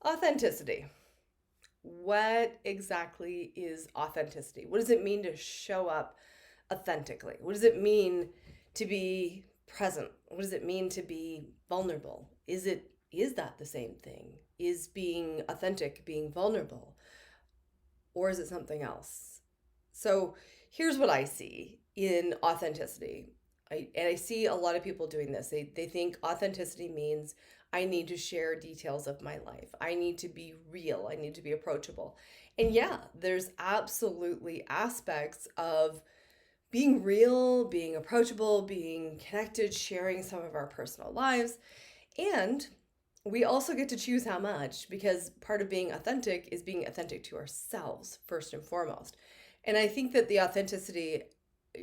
Authenticity. What exactly is authenticity? What does it mean to show up authentically? What does it mean to be present? What does it mean to be vulnerable? Is that the same thing? Is being authentic being vulnerable? Or is it something else? So here's what I see in authenticity. I see a lot of people doing this. They think authenticity means I need to share details of my life. I need to be real. I need to be approachable. And yeah, there's absolutely aspects of being real, being approachable, being connected, sharing some of our personal lives. And we also get to choose how much because part of being authentic is being authentic to ourselves first and foremost. And I think that the authenticity,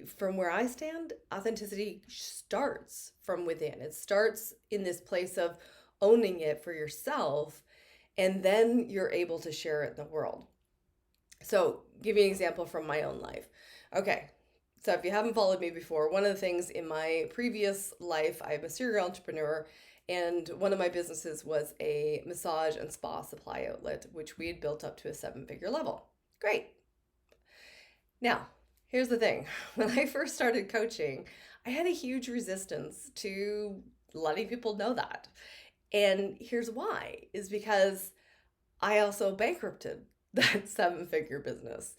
from where I stand, authenticity starts from within. It starts in this place of owning it for yourself, and then you're able to share it in the world. So, give you an example from my own life. Okay, so if you haven't followed me before, one of the things in my previous life, I'm a serial entrepreneur, and one of my businesses was a massage and spa supply outlet, which we had built up to a seven-figure level. Great. Now, here's the thing. When I first started coaching, I had a huge resistance to letting people know that. And here's why, is because I also bankrupted that seven-figure business.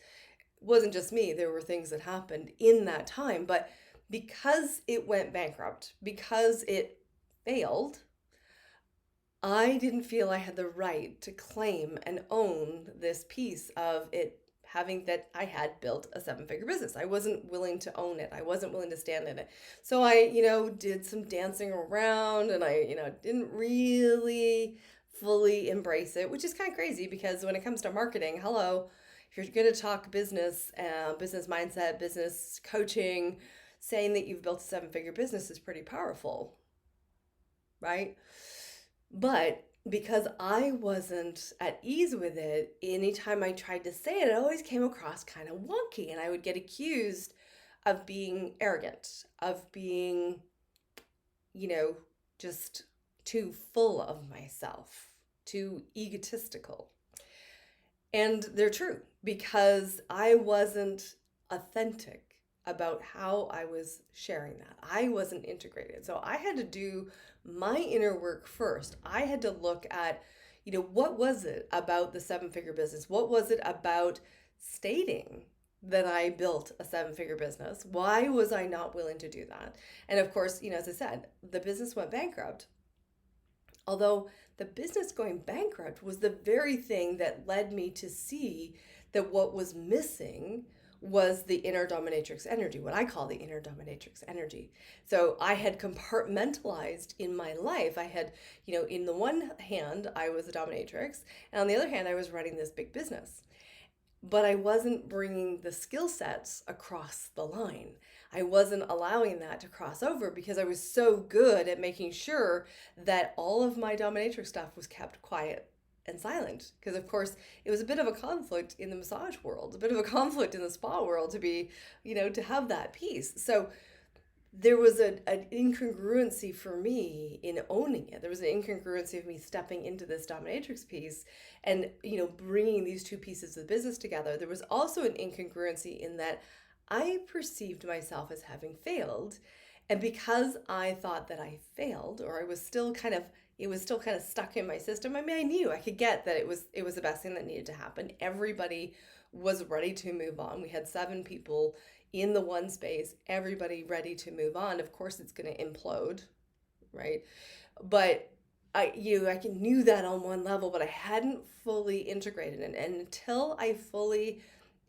It wasn't just me, there were things that happened in that time, but because it went bankrupt, because it failed, I didn't feel I had the right to claim and own this piece of it having that I had built a seven-figure business. I wasn't willing to own it. I wasn't willing to stand in it. So I, did some dancing around and I, didn't really fully embrace it, which is kind of crazy because when it comes to marketing, hello, if you're going to talk business, business mindset, business coaching, saying that you've built a seven-figure business is pretty powerful, right? But because I wasn't at ease with it, anytime I tried to say it, it always came across kind of wonky. And I would get accused of being arrogant, of being, just too full of myself, too egotistical. And they're true because I wasn't authentic about how I was sharing that. I wasn't integrated. So I had to do my inner work first. I had to look at, what was it about the seven-figure business? What was it about stating that I built a seven-figure business? Why was I not willing to do that? And of course, as I said, the business went bankrupt. Although the business going bankrupt was the very thing that led me to see that what was missing was the inner dominatrix energy, what I call the inner dominatrix energy. So I had compartmentalized in my life. I had, in the one hand, I was a dominatrix, and on the other hand, I was running this big business. But I wasn't bringing the skill sets across the line. I wasn't allowing that to cross over because I was so good at making sure that all of my dominatrix stuff was kept quiet and silent. Because, of course, it was a bit of a conflict in the massage world, a bit of a conflict in the spa world to be, to have that piece. So there was an incongruency for me in owning it. There was an incongruency of me stepping into this dominatrix piece and, bringing these two pieces of the business together. There was also an incongruency in that I perceived myself as having failed. And because I thought that I failed, or I was still kind of, it was still kind of stuck in my system. I mean, I knew I could get that it was the best thing that needed to happen. Everybody was ready to move on. We had 7 people in the one space, everybody ready to move on. Of course, it's going to implode, right? But I knew that on one level, but I hadn't fully integrated it. And until I fully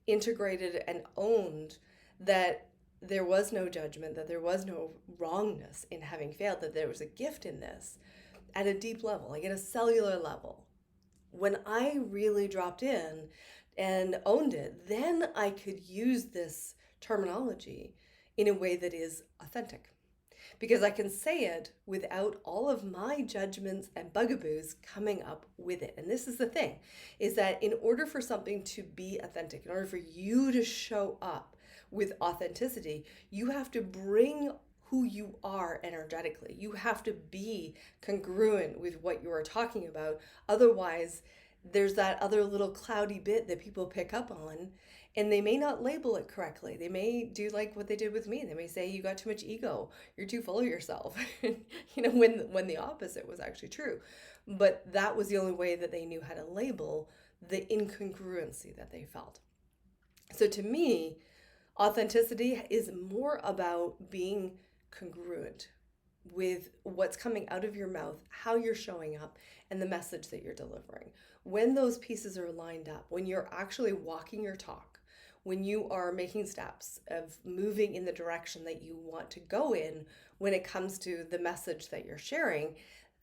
integrated and owned that there was no judgment, that there was no wrongness in having failed, that there was a gift in this at a deep level, like at a cellular level. When I really dropped in and owned it, then I could use this terminology in a way that is authentic. Because I can say it without all of my judgments and bugaboos coming up with it. And this is the thing, is that in order for something to be authentic, in order for you to show up with authenticity, you have to bring who you are energetically. You have to be congruent with what you are talking about. Otherwise, there's that other little cloudy bit that people pick up on, and they may not label it correctly. They may do like what they did with me. They may say, you got too much ego. You're too full of yourself. When the opposite was actually true. But that was the only way that they knew how to label the incongruency that they felt. So to me, authenticity is more about being congruent with what's coming out of your mouth, how you're showing up, and the message that you're delivering. When those pieces are lined up, when you're actually walking your talk, when you are making steps of moving in the direction that you want to go in when it comes to the message that you're sharing,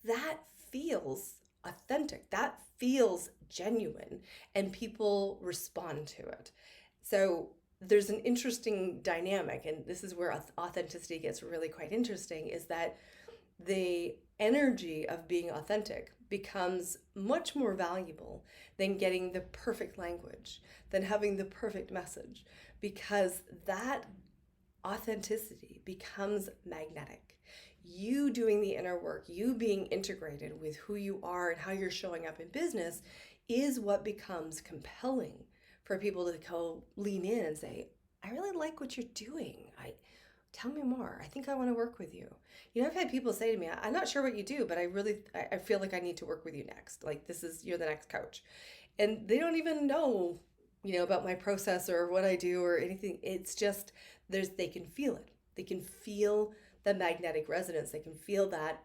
that feels authentic, that feels genuine, and people respond to it. So there's an interesting dynamic, and this is where authenticity gets really quite interesting, is that the energy of being authentic becomes much more valuable than getting the perfect language, than having the perfect message, because that authenticity becomes magnetic. You doing the inner work, you being integrated with who you are and how you're showing up in business is what becomes compelling for people to go lean in and say, I really like what you're doing. Tell me more. I think I want to work with you. I've had people say to me, I'm not sure what you do, but I feel like I need to work with you next. Like you're the next coach. And they don't even know, about my process or what I do or anything. It's just, they can feel it. They can feel the magnetic resonance. They can feel that,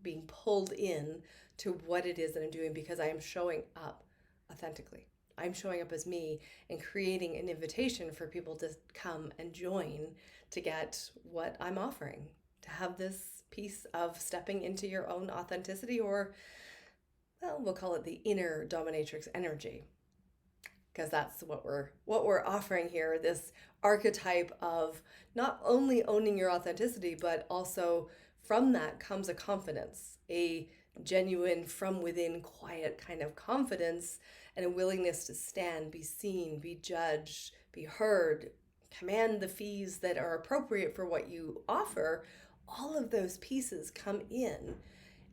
being pulled in to what it is that I'm doing because I am showing up authentically. I'm showing up as me and creating an invitation for people to come and join to get what I'm offering, to have this piece of stepping into your own authenticity, or, well, we'll call it the inner dominatrix energy, because that's what we're offering here, this archetype of not only owning your authenticity, but also from that comes a confidence, a genuine from within quiet kind of confidence, and a willingness to stand, be seen, be judged, be heard, command the fees that are appropriate for what you offer. All of those pieces come in.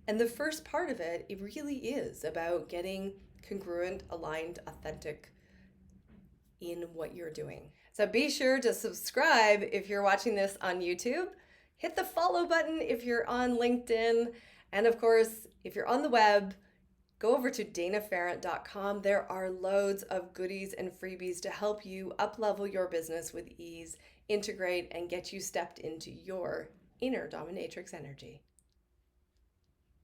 And the first part of it really is about getting congruent, aligned, authentic in what you're doing. So be sure to subscribe if you're watching this on YouTube. Hit the follow button if you're on LinkedIn. And of course, if you're on the web, go over to danaferrant.com. There are loads of goodies and freebies to help you up-level your business with ease, integrate, and get you stepped into your inner dominatrix energy.